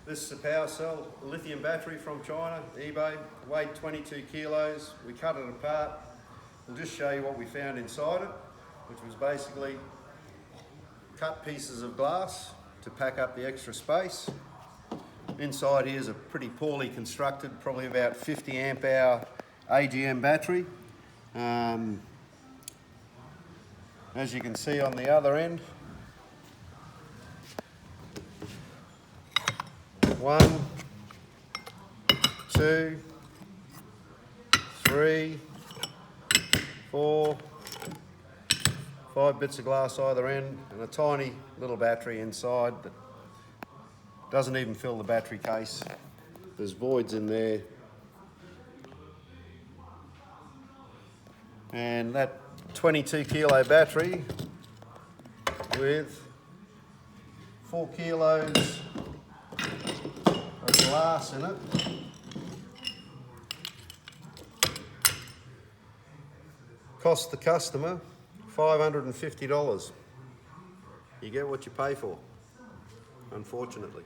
This is a power cell lithium battery from China, eBay, weighed 22 kilos. We cut it apart. We'll just show you what we found inside it, which was basically cut pieces of glass to pack up the extra space. Inside here is a pretty poorly constructed, probably about 50 amp hour AGM battery. As you can see on the other end, 1, 2, 3, 4, 5 bits of glass either end, and a tiny little battery inside that doesn't even fill the battery case. There's voids in there. And that 22 kilo battery with 4 kilos of glass in it. Cost the customer $550. You get what you pay for, unfortunately.